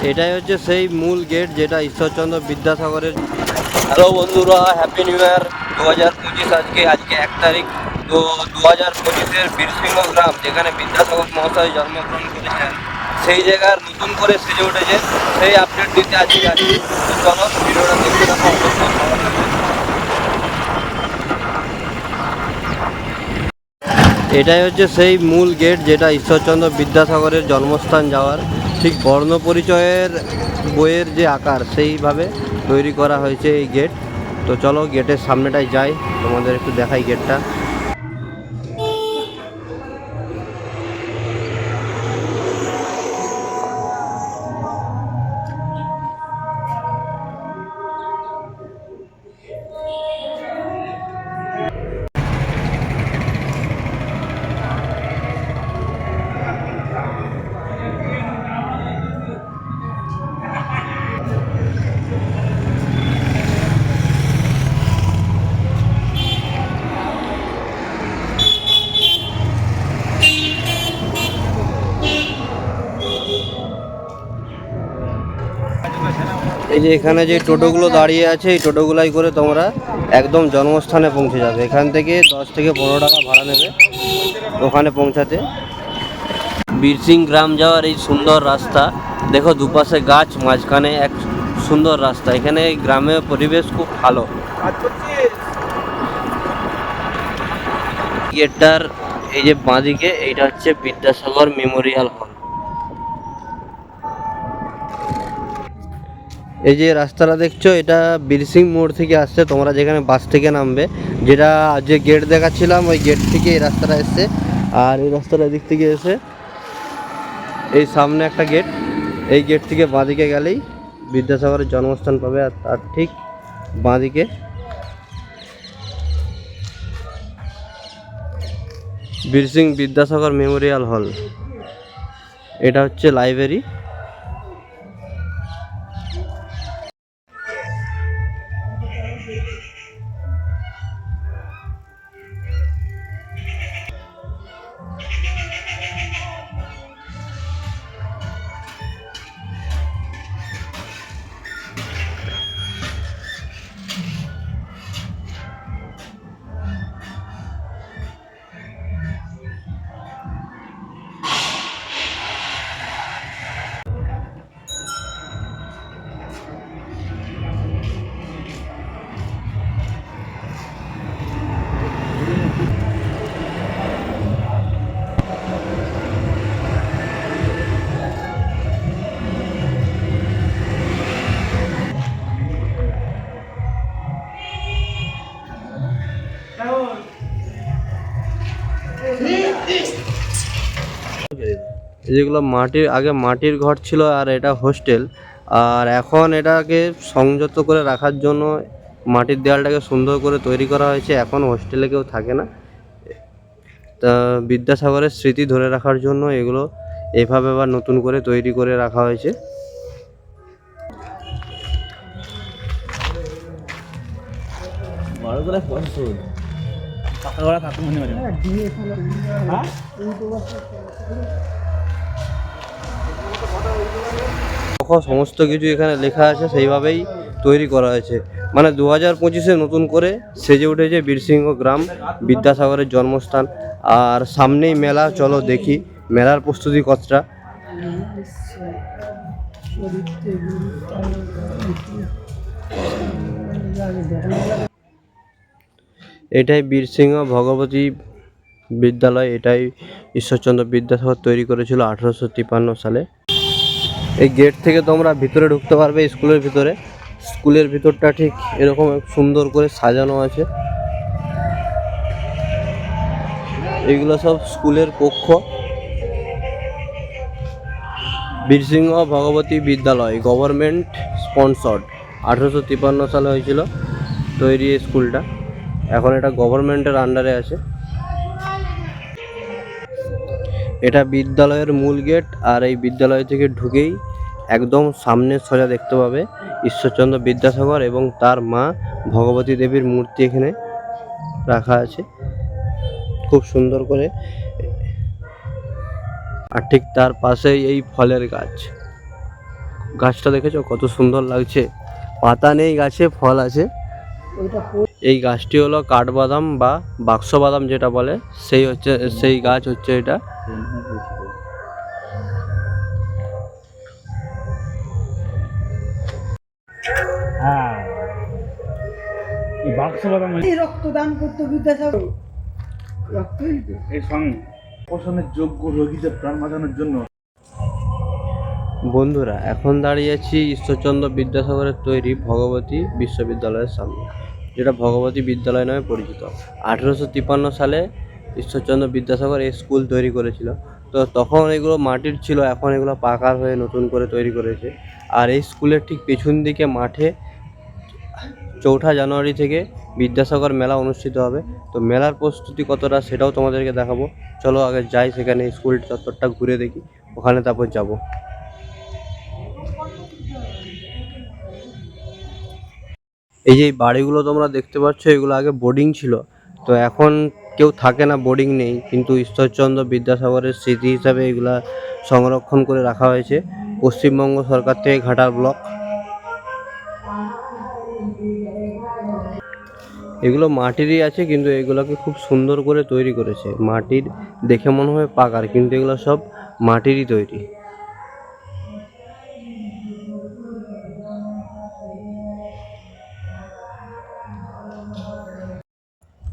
এটাই হচ্ছে সেই মূল গেট যেটা ঈশ্বরচন্দ্র বিদ্যাসাগরের। হ্যালো বন্ধুরা, হ্যাপি নিউ ইয়ার 2025। আজকে 1 তারিখ। তো 2025-এর বীরসিংহ গ্রাম যেখানে বিদ্যাসাগর মহাশয় জন্মগ্রহণ করেছেন সেই জায়গার নতুন করে সেজে উঠেছে, সেই আপডেট দিতে আজকে আছি। তো চলো ভিডিওটা দেখতে থাকো, অবশ্যই ভালো লাগবে। এটাই হচ্ছে সেই মূল গেট যেটা ঈশ্বরচন্দ্র বিদ্যাসাগরের জন্মস্থান যাওয়ার ঠিক বর্ণ পরিচয়ের বইয়ের যে আকার সেইভাবে তৈরি করা হয়েছে এই গেট। তো চলো গেটের সামনেটায় যাই, তোমাদের একটু দেখাই গেটটা। এই যে এখানে যে টোটোগুলো দাঁড়িয়ে আছে, এই টোটোগুলাই করে তোমরা একদম জন্মস্থানে পৌঁছে যাবে। এখান থেকে 10 থেকে 15 টাকা ভাড়া নেবে ওখানে পৌঁছাতে। বীরসিং গ্রাম যাওয়ার এই সুন্দর রাস্তা দেখো, দুপাশে গাছ, মাঝখানে এক সুন্দর রাস্তা। এখানে গ্রামের পরিবেশ খুব ভালো। গেটটার এই যে বাঁদিকে, এইটা হচ্ছে বিদ্যাসাগর মেমোরিয়াল হল। এই যে রাস্তাটা দেখছো, এটা বীরসিং মোড় থেকে আসছে। তোমরা যেখানে বাস থেকে নামবে, যেটা যে গেট দেখাচ্ছিলাম ওই গেট থেকে এই রাস্তাটা এসছে। আর এই রাস্তাটা দিক থেকে এসে এই সামনে একটা গেট, এই গেট থেকে বাঁদিকে গেলেই বিদ্যাসাগরের জন্মস্থান পাবে। আর তার ঠিক বাঁদিকে বীরসিং বিদ্যাসাগর মেমোরিয়াল হল। এটা হচ্ছে লাইব্রেরি। যেগুলো মাটির, আগে মাটির ঘর ছিল আর এটা হোস্টেল। আর এখন এটাকে সংযত করে রাখার জন্য মাটির দেওয়ালটাকে সুন্দর করে তৈরি করা হয়েছে। এখন হোস্টেলে কেউ থাকে না, তা বিদ্যাসাগরের স্মৃতি ধরে রাখার জন্য এগুলো এভাবে আবার নতুন করে তৈরি করে রাখা হয়েছে। সমস্ত কিছু এখানে লেখা আছে, সেইভাবেই তৈরি করা হয়েছে। মানে 2025-এ নতুন করে সেজে উঠেছে বীরসিংহ গ্রাম, বিদ্যাসাগরের জন্মস্থান। আর সামনেই মেলা, চলো দেখি মেলার প্রস্তুতি কতটা। এটাই বীরসিংহ ভগবতী বিদ্যালয়। এটাই ঈশ্বরচন্দ্র বিদ্যাসাগর তৈরি করেছিল 1853 সালে। এই গেট থেকে তোমরা ভিতরে ঢুকতে পারবে স্কুলের ভিতরে। স্কুলের ভিতরটা ঠিক এরকম সুন্দর করে সাজানো আছে। এগুলো সব স্কুলের কক্ষ। বীরসিংহ ভগবতী বিদ্যালয় গভর্নমেন্ট স্পন্সর্ড, 1853 সালে হয়েছিল তৈরি এই স্কুলটা। এখন এটা গভর্নমেন্টের আন্ডারে আছে। এটা বিদ্যালয়ের মূল গেট। আর এই বিদ্যালয় থেকে ঢুকেই একদম সামনে সোজা দেখতে পাবে ঈশ্বরচন্দ্র বিদ্যাসাগর এবং তার মা ভগবতী দেবীর মূর্তি এখানে রাখা আছে খুব সুন্দর করে। আর ঠিক তার পাশেই এই ফলের গাছ, গাছটা দেখেছো কত সুন্দর লাগছে, পাতা নেই গাছে, ফল আছে। এই গাছটি হলো কাঠবাদাম বা বাক্স বাদাম যেটা বলে, সেই গাছ হচ্ছে এটা। হ্যাঁ, এই বাক্স বাদাম রক্তদান করতে বিদ্যাসাগর এই পোষণের যোগ্য রোগীদের প্রাণ বাঁচানোর জন্য। বন্ধুরা, এখন দাঁড়িয়েছি ঈশ্বরচন্দ্র বিদ্যাসাগরের তৈরি ভগবতী বিশ্ববিদ্যালয়ের সামনে, যেটা ভগবতী বিদ্যালয় নামে পরিচিত। 1853 সালে ঈশ্বরচন্দ্র বিদ্যাসাগর এই স্কুল তৈরি করেছিল। তো তখন এগুলো মাটির ছিল, এখন এগুলো পাকার হয়ে নতুন করে তৈরি করেছে। আর এই স্কুলের ঠিক পেছন দিকে মাঠে 4 জানুয়ারি থেকে বিদ্যাসাগর মেলা অনুষ্ঠিত হবে। তো মেলার প্রস্তুতি কতটা সেটাও তোমাদেরকে দেখাবো। চলো আগে যাই সেখানে, স্কুল চত্বরটা ঘুরে দেখি, ওখানে তারপর যাব। এই যে বাড়িগুলো তোমরা দেখতে পাচ্ছ, এগুলো আগে বোর্ডিং ছিল, তো এখন কেউ থাকে না, বোর্ডিং নেই, কিন্তু ঈশ্বরচন্দ্র বিদ্যাসাগরের স্মৃতি হিসাবে এগুলা সংরক্ষণ করে রাখা হয়েছে পশ্চিমবঙ্গ সরকার থেকে, ঘাটাল ব্লক। এগুলো মাটিরই আছে, কিন্তু এগুলোকে খুব সুন্দর করে তৈরি করেছে। মাটির দেখে মনে হয় পাকার, কিন্তু এগুলো সব মাটিরই তৈরি।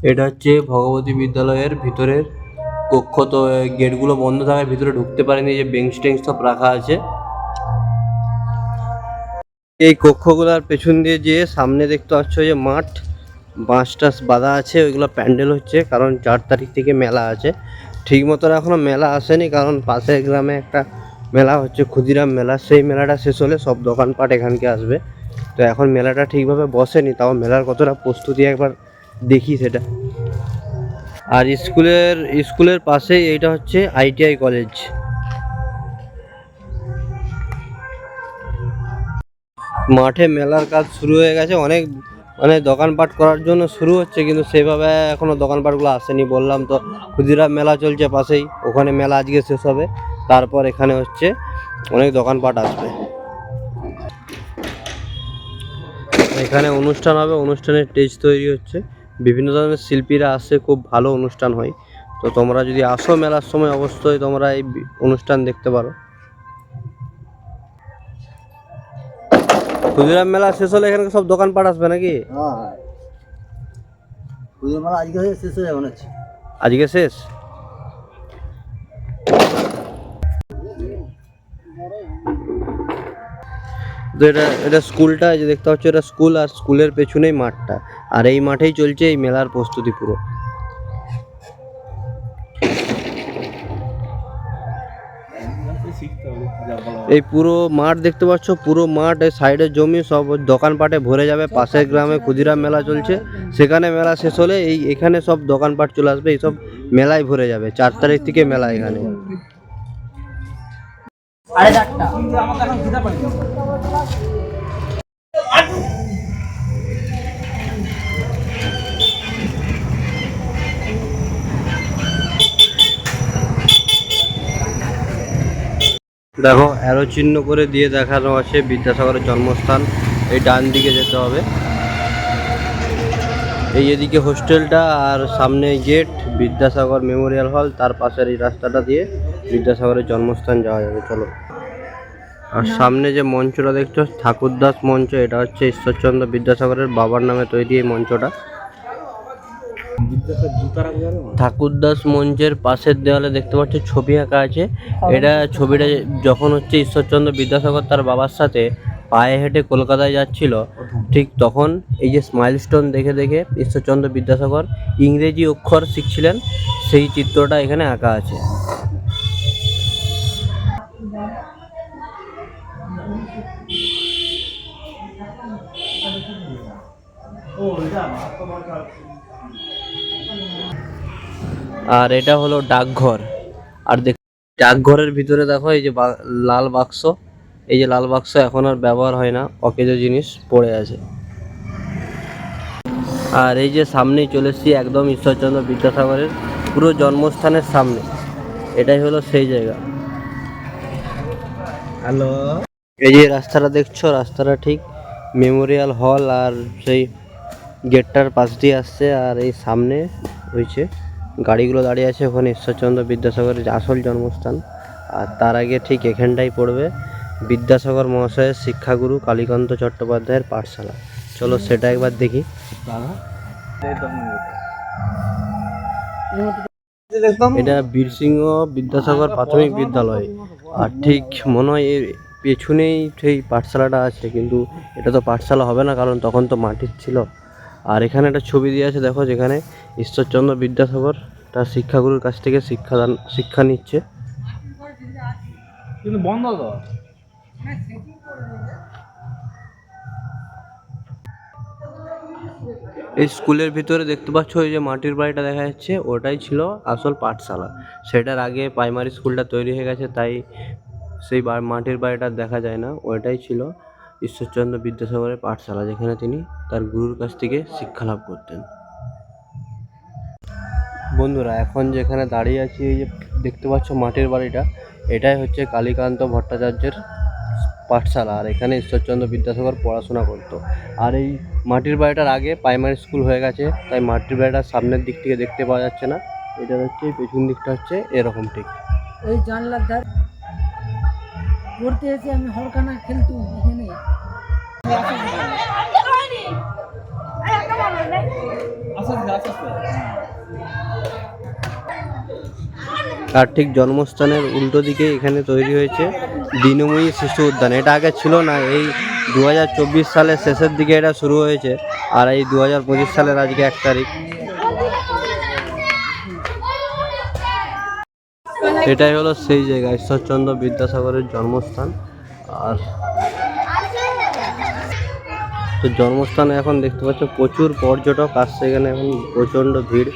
এটা হচ্ছে ভগবতী বিদ্যালয়ের ভিতরের কক্ষ। তো গেটগুলো বন্ধ থাকায় ভিতরে ঢুকতে পারেনি, যে বেঞ্চ টেঞ্চ সব রাখা আছে। এই কক্ষগুলোর পেছন দিয়ে যেয়ে সামনে দেখতে পাচ্ছ যে মাঠ, বাঁশ টাস বাঁধা আছে, ওইগুলো প্যান্ডেল হচ্ছে, কারণ 4 তারিখ থেকে মেলা আছে। ঠিক মতন এখনও মেলা আসেনি, কারণ পাশের গ্রামে একটা মেলা হচ্ছে, ক্ষুদিরাম মেলা। সেই মেলাটা শেষ হলে সব দোকানপাট এখানকে আসবে। তো এখন মেলাটা ঠিকভাবে বসেনি, তাও মেলার কতটা প্রস্তুতি একবার দেখি সেটা। আর স্কুলের পাশেই এইটা হচ্ছে ITI কলেজ। মাঠে মেলার কাজ শুরু হয়ে গেছে, অনেক মানে দোকানপাট করার জন্য শুরু হচ্ছে, কিন্তু সেভাবে এখনো দোকানপাটগুলো আসেনি। বললাম তো ক্ষুদিরাম মেলা চলছে পাশেই, ওখানে মেলা আজকে শেষ হবে, তারপর এখানে হচ্ছে অনেক দোকানপাট আসবে। এখানে অনুষ্ঠান হবে, অনুষ্ঠানের স্টেজ তৈরি হচ্ছে, বিভিন্ন ধরনের শিল্পীরা আসে, খুব ভালো অনুষ্ঠান হয়। তো তোমরা যদি আসো মেলার সময়, অবশ্যই তোমরা এই অনুষ্ঠান দেখতে পারো। ক্ষুদিরাম মেলা শেষ হলে এখানে সব দোকানপাট আসবে নাকি? হ্যাঁ, ক্ষুদিরাম মেলা আজকে শেষ হয়ে যাবে না? আজকে শেষ। তো এটা স্কুলটা যে দেখতে পাচ্ছ, এটা স্কুল, আর স্কুলের পেছনেই মাঠটা, আর এই মাঠেই চলছে এই মেলার প্রস্তুতি পুরো। এই পুরো মাঠ দেখতে পাচ্ছ, পুরো মাঠ, এই সাইডের জমি সব দোকানপাটে ভরে যাবে। পাশের গ্রামে ক্ষুদিরাম মেলা চলছে, সেখানে মেলা শেষ হলে এখানে সব দোকানপাট চলে আসবে, এইসব মেলায় ভরে যাবে। 4 তারিখ থেকে মেলা এখানে। দেখো অ্যারো চিহ্ন করে দিয়ে দেখানো আছে বিদ্যাসাগরের জন্মস্থান। এই ডান দিকে যেতে হবে, এই এদিকে হোস্টেলটা, আর সামনে গেট, বিদ্যাসাগর মেমোরিয়াল হল, তার পাশের এই রাস্তাটা দিয়ে বিদ্যাসাগরের জন্মস্থান যাওয়া যাবে। চলো। আর সামনে যে মঞ্চটা দেখছো, ঠাকুরদাস মঞ্চ, এটা হচ্ছে ঈশ্বরচন্দ্র বিদ্যাসাগরের বাবার নামে তৈরি এই মঞ্চটা। ঠাকুরদাস মঞ্চের পাশের দেওয়ালে দেখতে পাচ্ছ ছবি আঁকা আছে। এটা ছবিটা যখন হচ্ছে ঈশ্বরচন্দ্র বিদ্যাসাগর তার বাবার সাথে পায়ে হেঁটে কলকাতায় যাচ্ছিল, ঠিক তখন এই যে স্মাইলস্টোন দেখে দেখে ঈশ্বরচন্দ্র বিদ্যাসাগর ইংরেজি অক্ষর শিখছিলেন, সেই চিত্রটা এখানে আঁকা আছে। আর এটা হলো ডাকঘর। আর ডাকঘরের ভিতরে দেখো এই যে লাল বাক্স, এই যে লাল বাক্স এখন আর ব্যবহার হয় না, অকেজ জিনিস পড়ে আছে। আর এই যে সামনেই চলে এসেছি একদম ঈশ্বরচন্দ্র বিদ্যাসাগরের পুরো জন্মস্থানের সামনে, এটাই হলো সেই জায়গা। হ্যালো, এই যে রাস্তাটা দেখছো, রাস্তাটা ঠিক মেমোরিয়াল হল আর সেই গেটটার পাশ দিয়ে আসছে। আর এই সামনে হয়েছে গাড়িগুলো দাঁড়িয়ে আছে, ওখানে ঈশ্বরচন্দ্র বিদ্যাসাগরের আসল জন্মস্থান। আর তার আগে ঠিক এখানটাই পড়বে বিদ্যাসাগর মহাশয়ের শিক্ষাগুরু কালীকান্ত চট্টোপাধ্যায়ের পাঠশালা। চলো সেটা একবার দেখি। এটা বীরসিংহ বিদ্যাসাগর প্রাথমিক বিদ্যালয়। আর ঠিক মনে হয় এর পেছনেই সেই পাঠশালাটা আছে, কিন্তু এটা তো পাঠশালা হবে না, কারণ তখন তো মাটির ছিল। আর এখানে একটা ছবি দিয়ে আছে, দেখো, যেখানে ঈশ্বরচন্দ্র বিদ্যাসাগর তার শিক্ষাগুরুর কাছ থেকে শিক্ষা নিচ্ছে। কিন্তু বন্ধ তো। এই স্কুলের ভিতরে দেখতে পাচ্ছ ওই যে মাটির বাড়িটা দেখা যাচ্ছে, ওটাই ছিল আসল পাঠশালা। সেটার আগে প্রাইমারি স্কুলটা তৈরি হয়ে গেছে, তাই সেই মাটির বাড়িটা দেখা যায় না। ওইটাই ছিল ঈশ্বরচন্দ্র বিদ্যাসাগরের পাঠশালা, যেখানে তিনি তার গুরুর কাছ থেকে শিক্ষা লাভ করতেন। বন্ধুরা, এখন যেখানে দাঁড়িয়ে আছি, এই যে দেখতে পাচ্ছ মাটির বাড়িটা, এটাই হচ্ছে কালীকান্ত ভট্টাচার্যের পাঠশালা। আর এখানে ঈশ্বরচন্দ্র বিদ্যাসাগর পড়াশোনা করতো। আর এই মাটির বাড়িটার আগে প্রাইমারি স্কুল হয়ে গেছে, তাই মাটির বাড়িটার সামনের দিক থেকে দেখতে পাওয়া যাচ্ছে না। এটা হচ্ছে পেছন দিকটা হচ্ছে এরকম ঠিক। ওই জানলার ধার পড়তে এসে আমি হরকানা খেলতুম এখানে। আর ঠিক জন্মস্থানের উল্টো দিকে এখানে তৈরি হয়েছে দিনময়ী শিশু উদ্যান। এটা আগে ছিল না, এই 2024 সালের শেষের দিকে এটা শুরু হয়েছে। আর এই 2025 সালের আজকে 1 তারিখ। এটাই হলো সেই জায়গা, ঈশ্বরচন্দ্র বিদ্যাসাগরের জন্মস্থান। আর তো জন্মস্থানে এখন দেখতে পাচ্ছ প্রচুর পর্যটক আসছে, এখানে এখন প্রচণ্ড ভিড়।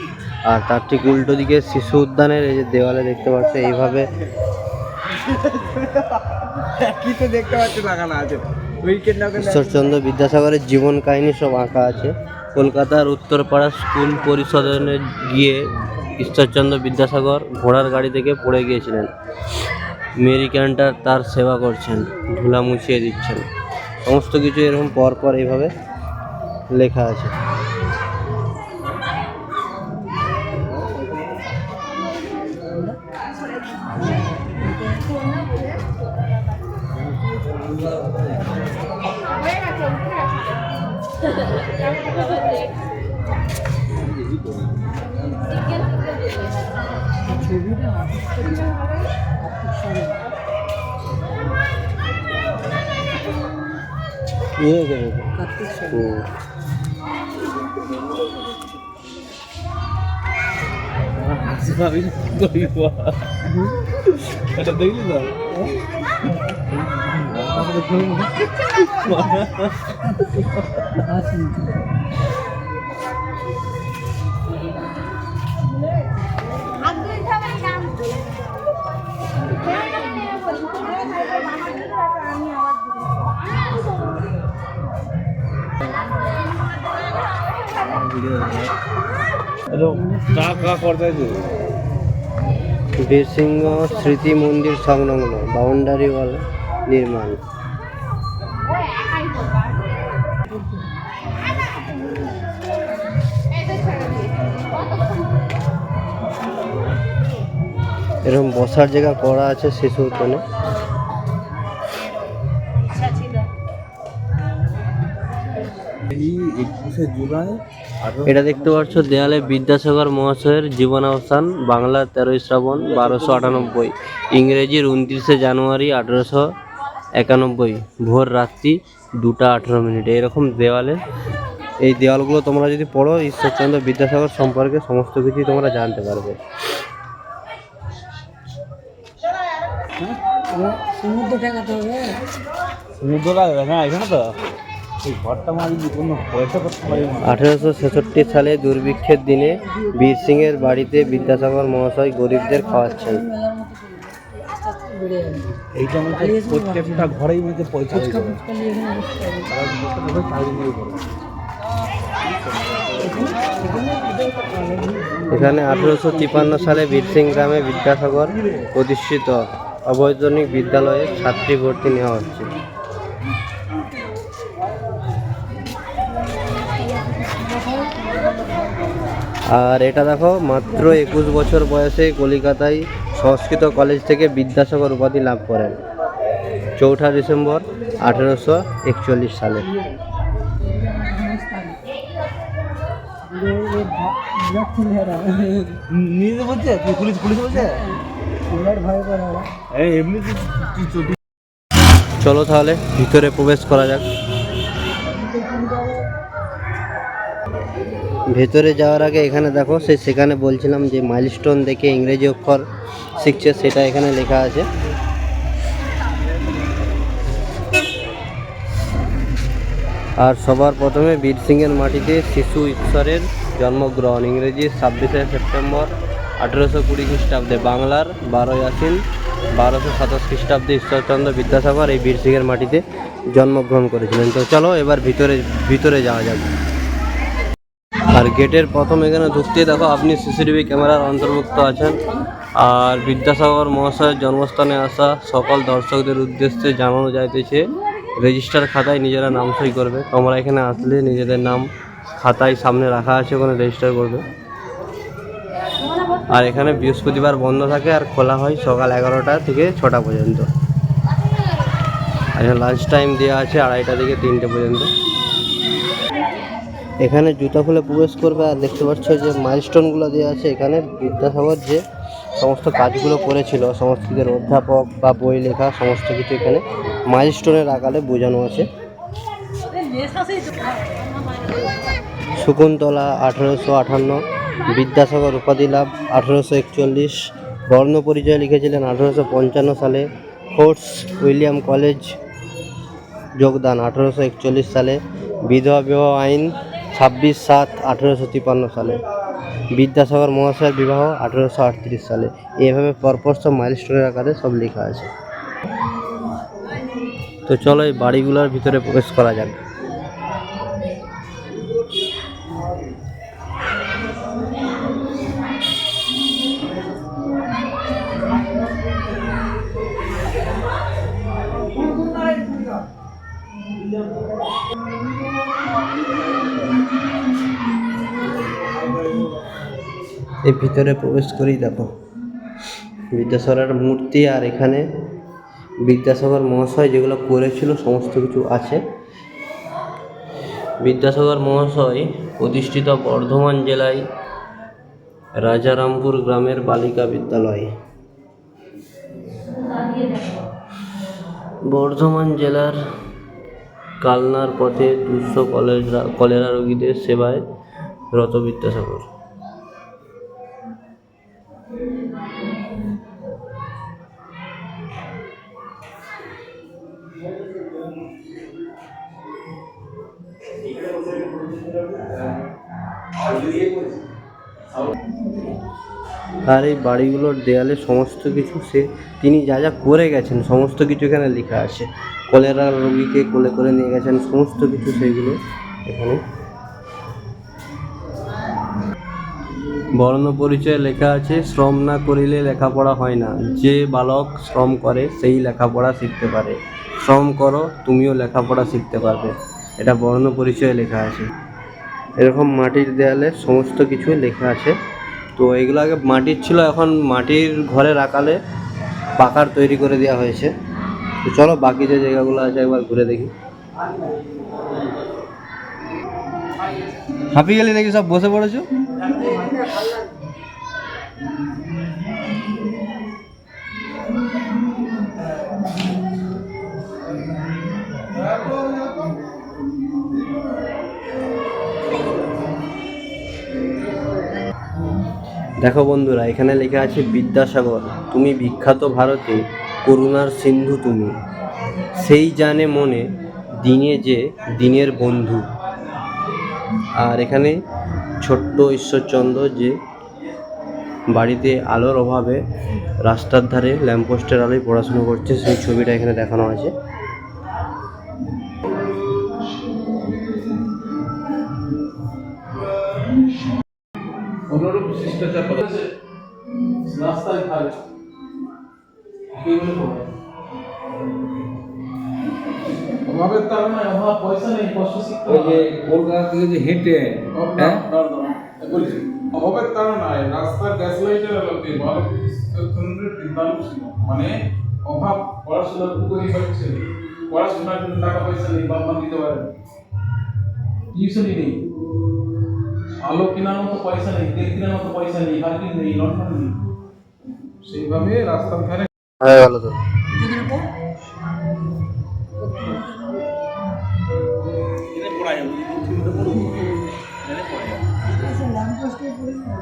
আর তার ঠিক উল্টো দিকে শিশু উদ্যানের এই যে দেওয়ালে দেখতে পাচ্ছ এইভাবে ঈশ্বরচন্দ্র বিদ্যাসাগরের জীবন কাহিনী সব আঁকা আছে। কলকাতার উত্তরপাড়া স্কুল পরিষদে গিয়ে ঈশ্বরচন্দ্র বিদ্যাসাগর ঘোড়ার গাড়ি থেকে পড়ে গিয়েছিলেন। মেরি ক্যান্টার তার সেবা করছেন, ধুলা মুছিয়ে দিচ্ছেন। সমস্ত কিছু এরকম পরপর এইভাবে লেখা আছে। এটা দেখলি তো? বীরসিংহ স্মৃতি মন্দির সংলগ্ন বাউন্ডারি ওয়াল নির্মাণ। এরকম বসার জায়গা করা আছে শিশু উদ্যানে। এটা দেখতে পাচ্ছ দেয়ালে বিদ্যাসাগর মহাশয়ের জীবনাবসান, বাংলা 13ই শ্রাবণ 1298, ইংরেজির 29শে জানুয়ারি 1891, ভোর রাত্রি 2:18। এরকম দেওয়ালে, এই দেওয়ালগুলো তোমরা যদি পড়ো ঈশ্বরচন্দ্র বিদ্যাসাগর সম্পর্কে সমস্ত কিছুই তোমরা জানতে পারবে। সমুদ্র ঠেকাতে হবে, সমুদ্র লাগবে না এখানে তো। 1866 সালে দুর্ভিক্ষের দিনে বীরসিংহের বাড়িতে বিদ্যাসাগর মহাশয় গরিবদের খাওয়াচ্ছেন। এইটা আমাদের প্রত্যেকটা ঘরেই মধ্যে পয়সা এখানে 1853 সালে বীরসিংহ গ্রামে বিদ্যাসাগর প্রতিষ্ঠিত অবৈতনিক বিদ্যালয়ে ছাত্রী ভর্তি নেওয়া হচ্ছে। আর এটা দেখো মাত্র 21 বছর বয়সে কলিকাতায় সংস্কৃত কলেজ থেকে বিদ্যাসাগর উপাধি লাভ করেন 4 ডিসেম্বর 1841 সালে। নিজে বলছে পুলিশ পুলিশ বলছে এমনি চলো তাহলে ভিতরে প্রবেশ করা যাক। ভেতরে যাওয়ার আগে এখানে দেখো সেখানে বলছিলাম যে মাইলস্টোন দেখে ইংরেজি অক্ষর শিখছে, সেটা এখানে লেখা আছে। আর সবার প্রথমে বীর সিংয়ের মাটিতে শিশু ঈশ্বরের জন্মগ্রহণ ইংরেজি 26 সেপ্টেম্বর 1820 খ্রিস্টাব্দে, বাংলার 12 আশ্বিন 1227 খ্রিস্টাব্দে ঈশ্বরচন্দ্র বিদ্যাসাগর এই বীর সিংয়ের মাটিতে জন্মগ্রহণ করেছিলেন। তো চলো এবার ভিতরে যাওয়া যাক। আর গেটের প্রথম এখানে ঢুকতে দেখো আপনি সিসিটিভি ক্যামেরার অন্তর্ভুক্ত আছেন। আর বিদ্যাসাগর মহাশয়ের জন্মস্থানে আসা সকল দর্শকদের উদ্দেশ্যে জানানো যাইতেছে রেজিস্টার খাতায় নিজেরা নাম সই করবে। তোমরা এখানে আসলে নিজেদের নাম খাতায় সামনে রাখা আছে, ওখানে রেজিস্টার করবে। আর এখানে বৃহস্পতিবার বন্ধ থাকে আর খোলা হয় সকাল 11টা থেকে 6টা পর্যন্ত। আর লাঞ্চ টাইম দেওয়া আছে 2:30টা থেকে 3টে পর্যন্ত। এখানে জুতা খুলে প্রবেশ করবে। আর দেখতে পাচ্ছ যে মাইলস্টোনগুলো দেওয়া আছে এখানে। বিদ্যাসাগর যে সমস্ত কাজগুলো করেছিল, সংস্কৃতের অধ্যাপক বা বই লেখা সমস্ত কিছু এখানে মাইলস্টোনের আকারে বোঝানো আছে। শকুন্তলা 1858, বিদ্যাসাগর উপাধি লাভ 1841, বর্ণ পরিচয় লিখেছিলেন 1855 সালে, ফোর্টস উইলিয়াম কলেজ যোগদান 1841 সালে, বিধবা বিবাহ আইন 26/7/1853 সালে, বিদ্যাসাগর মহাশয়ের বিবাহ 1838 সালে। এইভাবে পরপর সব মাইলস্টোনের আকারে সব লেখা আছে। তো চলো এই বাড়িগুলোর ভিতরে প্রবেশ করা যাক। এই ভিতরে প্রবেশ করেই দেখো বিদ্যাসাগরের মূর্তি। আর এখানে বিদ্যাসাগর মহাশয় যেগুলো করেছিল সমস্ত কিছু আছে। বিদ্যাসাগর মহাশয় প্রতিষ্ঠিত বর্ধমান জেলায় রাজারামপুর গ্রামের বালিকা বিদ্যালয়। বর্ধমান জেলার কালনার পথে 200 কলেরা রোগীদের সেবায় রত বিদ্যাসাগর। আর এই বাড়িগুলোর দেয়ালে সমস্ত কিছু তিনি যা যা করে গেছেন সমস্ত কিছু এখানে লেখা আছে। কলেরা রোগীকে কোলে করে নিয়ে গেছেন সমস্ত কিছু সেইগুলো এখানে। বর্ণ পরিচয় লেখা আছে, শ্রম না করিলে লেখাপড়া হয় না, যে বালক শ্রম করে সেই লেখাপড়া শিখতে পারে, শ্রম করো তুমিও লেখাপড়া শিখতে পারবে, এটা বর্ণ পরিচয় লেখা আছে। এরকম মাটির দেয়ালে সমস্ত কিছু লেখা আছে। তো এগুলো আগে মাটির ছিল, এখন মাটির ঘরের আকালে পাকার তৈরি করে দেওয়া হয়েছে। তো চলো বাকি যে জায়গাগুলো আছে একবার ঘুরে দেখি। হাঁপিয়ে গেলি নাকি, সব বসে পড়েছো? দেখো বন্ধুরা, এখানে লেখা আছে বিদ্যাসাগর তুমি বিখ্যাত ভারতে, করুণার সিন্ধু তুমি, সেই জানে মনে দিনে যে দিনের বন্ধু। আর এখানে ছোট্ট ঈশ্বরচন্দ্র যে বাড়িতে আলোর অভাবে রাস্তার ধারে ল্যাম্পপোস্টের আলোয় পড়াশুনো করছে, সেই ছবিটা এখানে দেখানো আছে। অনুরূপ শিষ্টাচার রাস্তায় খাবে অভাবের কারণে অভাব পয়সা নেই, কষ্ট শিখতে হবে। কলকাতা থেকে যে হেঁটে হতে বালক ঈশ্বরচন্দ্রের বিদ্যালয় ছিল, মানে অভাব, পড়াশোনার পুরোই হচ্ছে, পড়াশোনার জন্য টাকা পয়সা নেই, বাবা মা দিতে পারে, টিউশনই নেই, আলো কেনার মতো পয়সা নেই, তেল কেনার মতো পয়সা নেই, হারকিন নেই, লন্ডন নেই, সেইভাবে রাস্তার ধারে হয়ে গেল তো। ল্যাম্পপোস্টে পড়ে না।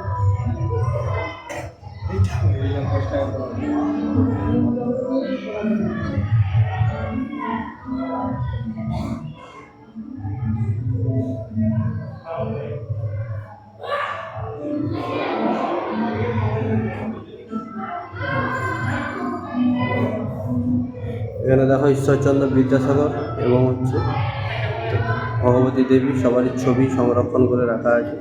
এখানে দেখো ঈশ্বরচন্দ্র বিদ্যাসাগর এবং হচ্ছে ভগবতী দেবী সবারই ছবি সংরক্ষণ করে রাখা আছে।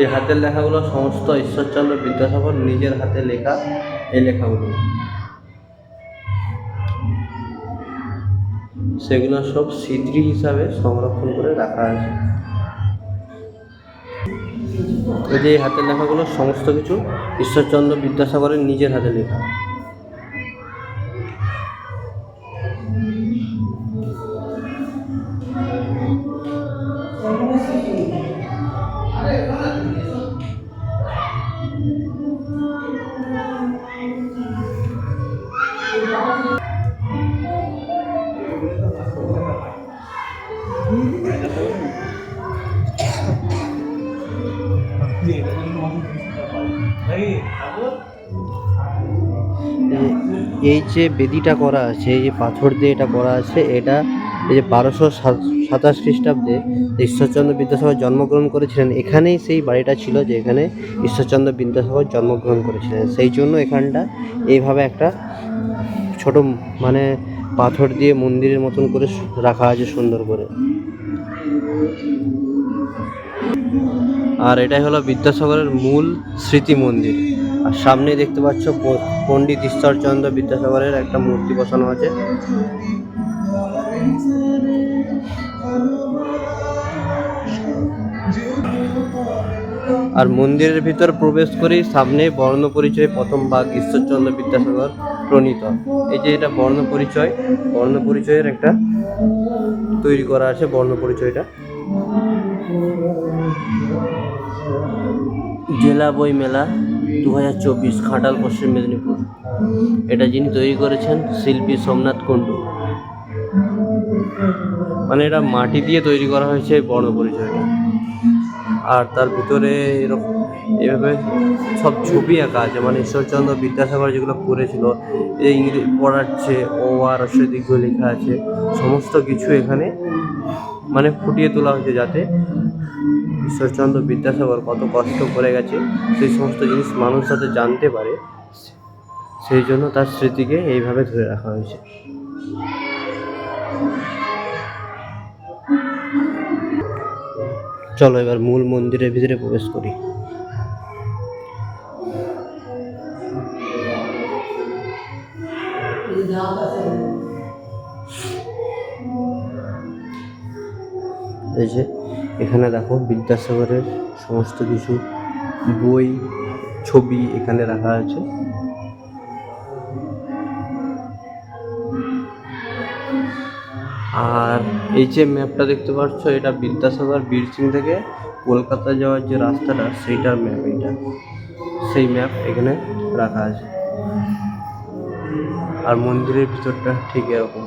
এই হাতের লেখাগুলো সমস্ত ঈশ্বরচন্দ্র বিদ্যাসাগর নিজের হাতে লেখা এই লেখাগুলো, সেগুলো সব স্মৃতি হিসাবে সংরক্ষণ করে রাখা আছে। এই যে এই হাতের লেখাগুলো সমস্ত কিছু ঈশ্বরচন্দ্র বিদ্যাসাগরের নিজের হাতে লেখা। এই যে বেদিটা করা আছে, এই যে পাথর দিয়ে এটা করা আছে, এটা এই যে 1227 খ্রিস্টাব্দে ঈশ্বরচন্দ্র বিদ্যাসাগর জন্মগ্রহণ করেছিলেন, এখানেই সেই বাড়িটা ছিল যে এখানে ঈশ্বরচন্দ্র বিদ্যাসাগর জন্মগ্রহণ করেছিলেন। সেই জন্য এখানটা এইভাবে একটা ছোট মানে পাথর দিয়ে মন্দিরের মতন করে রাখা আছে সুন্দর করে। আর এটাই হলো বিদ্যাসাগরের মূল স্মৃতি মন্দির। আর সামনে দেখতে পাচ্ছ পণ্ডিত ঈশ্বরচন্দ্র বিদ্যাসাগরের একটা মূর্তি বসানো আছে। আর মন্দিরের ভিতর প্রবেশ করেই সামনে বর্ণ পরিচয় প্রথম ভাগ ঈশ্বরচন্দ্র বিদ্যাসাগর প্রণীত। এই যে এটা বর্ণ পরিচয়ের একটা তৈরি করা আছে বর্ণ পরিচয়টা। জেলা বই মেলা 2024 ঘাটাল, পশ্চিম মেদিনীপুর। এটা যিনি তৈরি করেছেন শিল্পী সোমনাথ কুণ্ডু। মানে এটা মাটি দিয়ে তৈরি করা হয়েছে এই বর্ণ পরিচয়টা। আর তার ভিতরে এরকম এভাবে সব ছবি আঁকা আছে, মানে ঈশ্বরচন্দ্র বিদ্যাসাগর যেগুলো করেছিল, এই ইংরেজি পড়াচ্ছে, ও আর দীর্ঘ লেখা আছে, সমস্ত কিছু এখানে মানে ফুটিয়ে তোলা হয়েছে যাতে ঈশ্বরচন্দ্র বিদ্যাসাগর কত কষ্ট করে গেছে সেই সমস্ত জিনিস মানুষ যাতে জানতে পারে, সেই জন্য তার স্মৃতিকে এইভাবে ধরে রাখা হয়েছে। চলো এবার মূল মন্দিরের ভিতরে প্রবেশ করি। এই যে এখানে দেখো বিদ্যাসাগরের সমস্ত কিছু বই, ছবি এখানে রাখা আছে। আর এই যে ম্যাপটা দেখতে পাচ্ছ, এটা বিদ্যাসাগর বীরসিং থেকে কলকাতা যাওয়ার যে রাস্তাটা সেইটার ম্যাপ, এইটা সেই ম্যাপ এখানে রাখা আছে। আর মন্দিরের ভিতরটা ঠিক এরকম।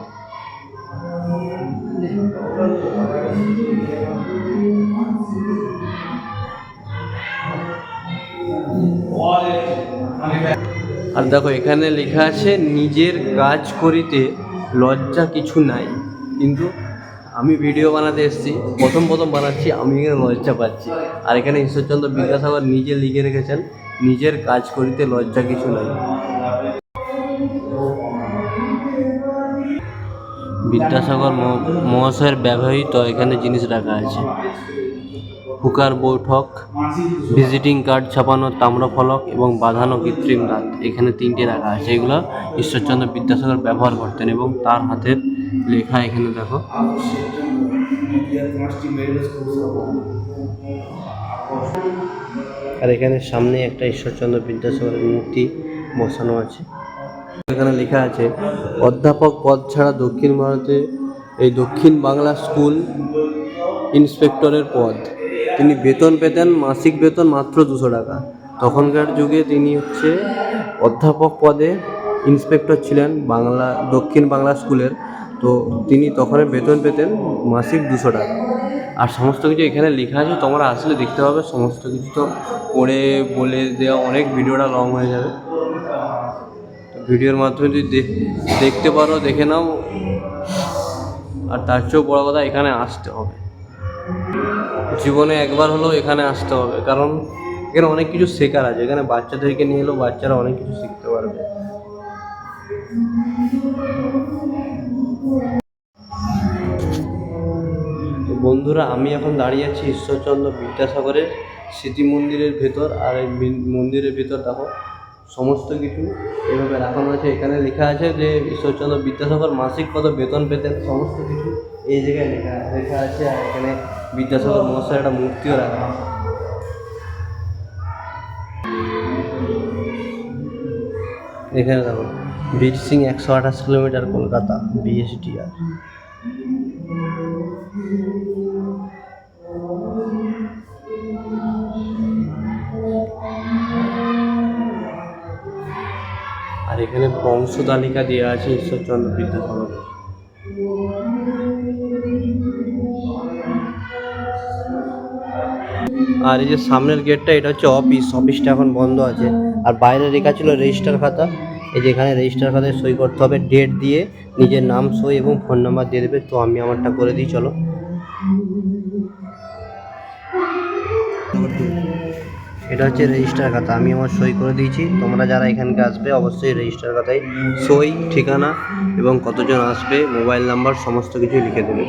আর দেখো এখানে লেখা আছে নিজের কাজ করিতে লজ্জা কিছু নাই, কিন্তু আমি ভিডিও বানাতে এসেছি, প্রথম বানাচ্ছি, আমি এখানে লজ্জা পাচ্ছি। আর এখানে ঈশ্বরচন্দ্র বিদ্যাসাগর নিজে লিখে রেখেছেন, নিজের কাজ করিতে লজ্জা কিছু নাই। বিদ্যাসাগর মহাশয়ের ব্যবহৃত এখানে জিনিস রাখা আছে, হুকার বৈঠক, ভিজিটিং কার্ড ছাপানো তাম্রফলক এবং বাঁধানো কৃত্রিম দাঁত, এখানে 3টে রাখা আছে। এগুলো ঈশ্বরচন্দ্র বিদ্যাসাগর ব্যবহার করতেন এবং তার হাতের লেখা এখানে দেখো। আর এখানে সামনে একটা ঈশ্বরচন্দ্র বিদ্যাসাগরের মূর্তি বসানো আছে। এখানে লেখা আছে, অধ্যাপক পদ ছাড়া দক্ষিণ ভারতে এই দক্ষিণ বাংলা স্কুল ইন্সপেক্টরের পদ। তিনি বেতন পেতেন, মাসিক বেতন মাত্র 200 টাকা। তখনকার যুগে তিনি হচ্ছে অধ্যাপক পদে ইন্সপেক্টর ছিলেন দক্ষিণ বাংলা স্কুলের। তো তিনি তখন বেতন পেতেন মাসিক 200 টাকা। আর সমস্ত কিছু এখানে লেখা আছে, তোমরা আসলে দেখতে পাবে। সমস্ত কিছু তো পড়ে বলে দেওয়া অনেক, ভিডিওটা লং হয়ে যাবে। ভিডিওর মাধ্যমে যদি দেখতে পারো, দেখে নাও। আর তার চেয়েও বড় কথা, এখানে আসতে হবে, জীবনে একবার হলেও এখানে আসতে হবে, কারণ এখানে অনেক কিছু শেখার আছে। এখানে বাচ্চাদেরকে নিয়ে এলেও বাচ্চারা অনেক কিছু শিখতে পারবে। তো বন্ধুরা, আমি এখন দাঁড়িয়ে আছি ঈশ্বরচন্দ্র বিদ্যাসাগরের স্মৃতি মন্দিরের ভেতর। আর এই মন্দিরের ভেতর দেখো সমস্ত কিছু এভাবে রাখানো আছে। এখানে লেখা আছে যে ঈশ্বরচন্দ্র বিদ্যাসাগর মাসিক কত বেতন পেতেন, সমস্ত কিছু এই জায়গায় লেখা আছে। আর এখানে বিদ্যাসাগর মহাশয়ের একটা মূর্তিও রাখা আছে। এখানে দেখো, বীরসিং 128 কিলোমিটার কলকাতা, BSDR। আর এখানে বংশ তালিকা দেওয়া আছে ঈশ্বরচন্দ্র বিদ্যাসাগর। আর এই যে সামনের গেটটা, এটা হচ্ছে অফিসটা এখন বন্ধ আছে। আর বাইরে লেখা ছিল রেজিস্টার খাতা। এই যে এখানে রেজিস্টার খাতায় সই করতে হবে, ডেট দিয়ে নিজের নাম, সই এবং ফোন নাম্বার দিয়ে দেবে। তো আমি আমারটা করে দিই, চলো। এটা হচ্ছে রেজিস্টার খাতা, আমি আমার সই করে দিয়েছি। তোমরা যারা এখানকে আসবে অবশ্যই রেজিস্টার খাতায় সই, ঠিকানা এবং কতজন আসবে, মোবাইল নাম্বার সমস্ত কিছু লিখে দেবে।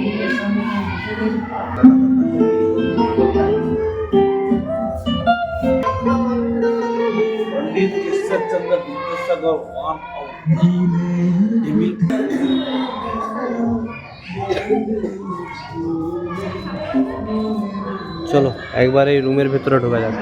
চলো একবার এই রুমের ভেতরে ঢোকা যাবে।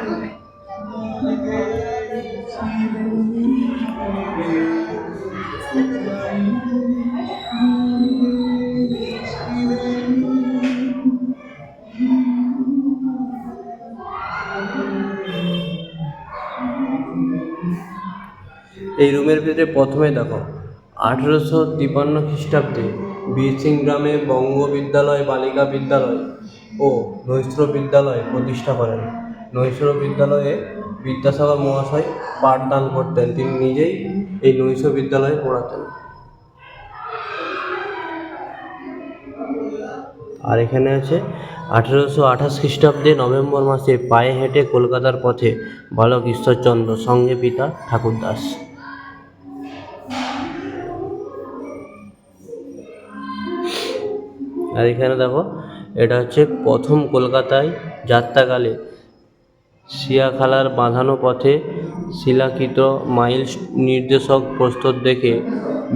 এই রুমের ভিতরে প্রথমে দেখো 1853 খ্রিস্টাব্দে বীরসিং গ্রামে বঙ্গ বিদ্যালয়, বালিকা বিদ্যালয় ও নৈশ্র বিদ্যালয় প্রতিষ্ঠা করেন। নৈশ্র বিদ্যালয়ে বিদ্যাসাগর মহাশয় পাঠদান করতেন, তিনি নিজেই এই নৈশ্র বিদ্যালয়ে পড়াতেন। আর এখানে আছে 1828 খ্রিস্টাব্দে নভেম্বর মাসে পায়ে হেঁটে কলকাতার পথে বালক ঈশ্বরচন্দ্র, সঙ্গে পিতা ঠাকুরদাস। আর এখানে দেখো, এটা হচ্ছে প্রথম কলকাতায় যাত্রাকালে শিয়াখালার বাঁধানো পথে শিলাকৃত মাইল নির্দেশক প্রস্তর দেখে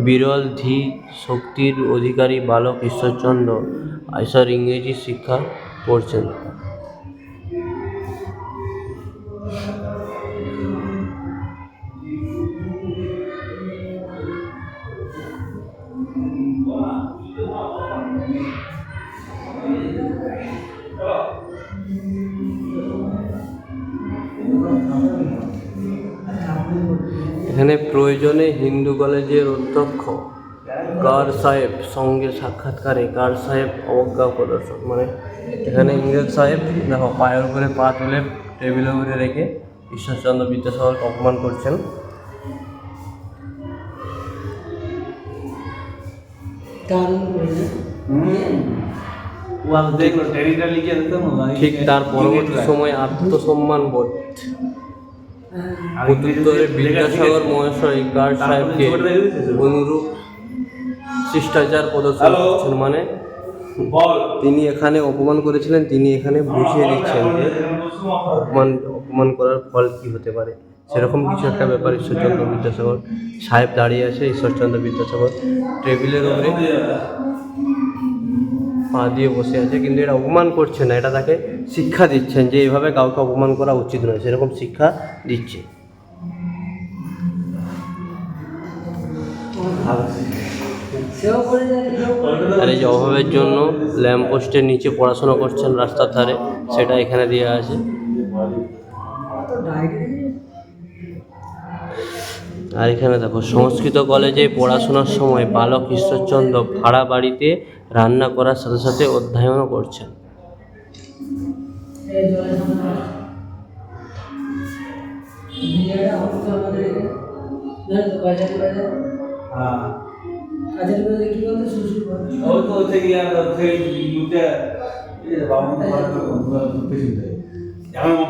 বিরল ধী শক্তির অধিকারী বালক ঈশ্বরচন্দ্র আইসার ইংরেজি শিক্ষা পড়ছেন। এখানে প্রয়োজনে হিন্দু কলেজের অধ্যক্ষ কার সাহেব সঙ্গে সাক্ষাৎকারে কার সাহেব অবজ্ঞা প্রদর্শন, মানে এখানে ইংরেজ সাহেব দেখো পায়ের উপরে পা তুলে টেবিলের উপরে রেখে ঈশ্বরচন্দ্র বিদ্যাসাগরকে অপমান করছেন। ঠিক তার পরবর্তী সময় আত্মসম্মান বোধ প্রত্যুত্তরে বিদ্যাসাগর মহাশয় গার্ড সাহেবকে অনুরূপ শিষ্টাচার প্রদর্শন করছেন। মানে তিনি এখানে অপমান করেছিলেন, তিনি এখানে বুঝিয়ে দিচ্ছেন যে অপমান করার ফল কি হতে পারে। সেরকম কিছু একটা ব্যাপার ঈশ্বরচন্দ্র বিদ্যাসাগর সাহেব দাঁড়িয়ে আছে। ঈশ্বরচন্দ্র বিদ্যাসাগর টেবিলের উপরে পা দিয়ে বসে আছে, কিন্তু এটা অপমান করছে না, এটা তাকে শিক্ষা দিচ্ছেন যে এইভাবে কাউকে অপমান করা উচিত নয়, সেরকম শিক্ষা দিচ্ছে। আর এই যে অভাবের জন্য ল্যাম্পপোস্টের নিচে পড়াশোনা করছেন রাস্তার ধারে, সেটা এখানে দেওয়া আছে। আর এখানে দেখো সংস্কৃত কলেজে পড়াশোনার সময় বালক ঈশ্বরচন্দ্র ভাড়া বাড়িতে রান্না করার সাথে সাথে অধ্যয়নও করছেন।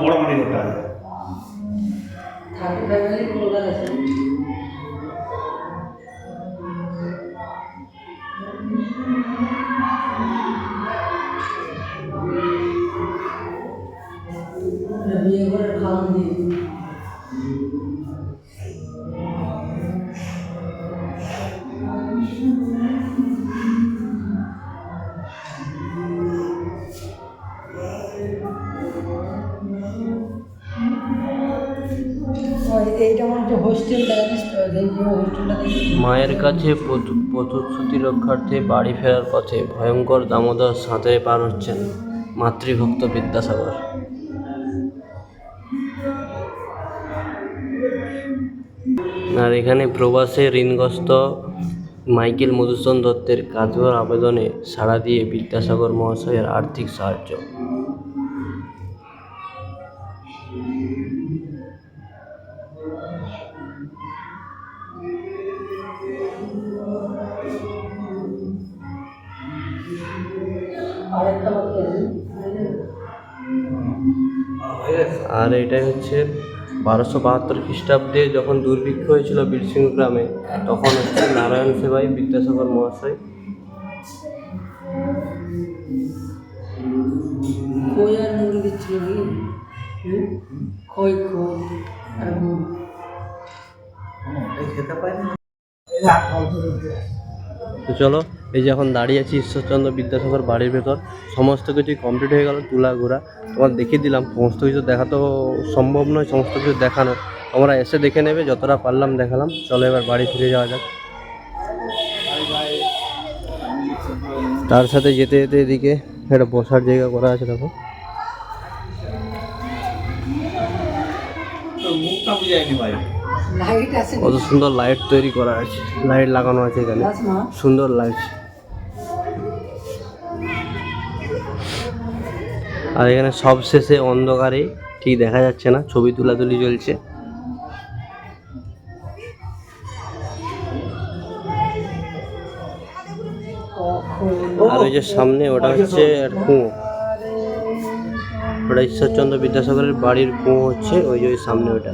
বড় মাটি করতে হবে। বিয়ে করে খাওয়ান দিয়ে এইটা আমার যে হোস্টেলটা জানিস তো, যে হোস্টেলটা মায়ের কাছে প্রতিশ্রুতি রক্ষার্থে বাড়ি ফেরার পথে ভয়ঙ্কর দামোদর সাঁতরে পার হচ্ছেন মাতৃভক্ত বিদ্যাসাগর। আর এখানে প্রবাসে ঋণগ্রস্ত মাইকেল মধুসূদন দত্তের কাজের আবেদনে সাড়া দিয়ে বিদ্যাসাগর মহাশয়ের আর্থিক সাহায্য। আর এটাই হচ্ছে 1272 খ্রিস্টাব্দে যখন দুর্ভিক্ষ হয়েছিল বীরসিংহ গ্রামে, তখন হচ্ছে নারায়ণ সেবাই বিদ্যাসাগর মহাশয় খই আর মুড়ি দিচ্ছিল কি, খই খই আর মুড়ি খেতে পাইনি। তো চলো, এই যে এখন দাঁড়িয়ে আছি ঈশ্বরচন্দ্র বিদ্যাসাগর বাড়ির ভেতর। সমস্ত কিছুই কমপ্লিট হয়ে গেল, তুলা ঘোরা তোমার দেখিয়ে দিলাম। সমস্ত কিছু দেখা তো সম্ভব নয়, সমস্ত কিছু দেখানো, তোমরা এসে দেখে নেবে, যতটা পারলাম দেখালাম। চলো এবার বাড়ি ফিরে যাওয়া যাক। তার সাথে যেতে যেতে এদিকে একটা বসার জায়গা করা আছে, দেখো মুখটা বুঝায়নি ভাই। লাইট আছে, কত সুন্দর লাইট তৈরি করা আছে, লাইট লাগানো আছে এখানে, সুন্দর লাগছে। আর এখানে সব শেষে অন্ধকারে ঠিক দেখা যাচ্ছে না, ছবি তুলাতুলি চলছে। আর ওই যে সামনে ওটা হচ্ছে কুয়ো, ওটা ঈশ্বরচন্দ্র বিদ্যাসাগরের বাড়ির কুয়ো হচ্ছে, ওই যে ওই সামনে ওটা।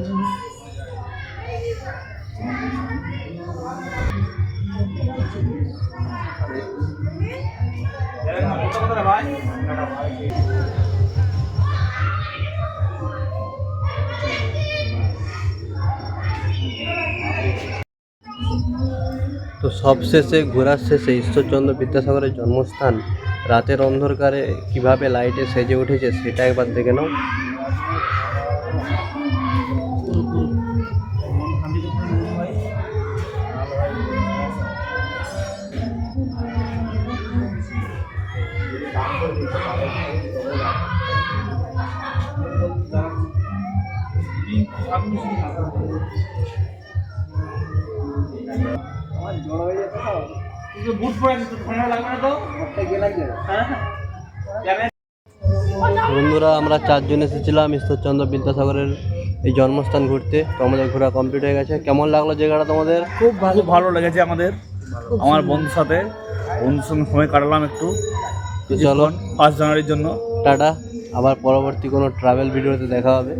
তো সবশেষে ঘোরার শেষে ঈশ্বরচন্দ্র বিদ্যাসাগরের জন্মস্থান রাতের অন্ধকারে কিভাবে লাইটে সেজে উঠেছে সেটা একবার দেখে নাও। বন্ধুরা, আমরা 4 জন এসেছিলাম ঈশ্বরচন্দ্র বিদ্যাসাগরের এই জন্মস্থান ঘুরতে। তো আমাদের ঘোরা কমপ্লিট হয়ে গেছে। কেমন লাগলো জায়গাটা তোমাদের? খুব ভালো লেগেছে আমাদের, আমার বন্ধুর সাথে, বন্ধুর সঙ্গে সময় কাটালাম একটু, তো চলো 1 জানুয়ারির জন্য। টাটা, আবার পরবর্তী কোনো ট্রাভেল ভিডিওতে দেখা হবে।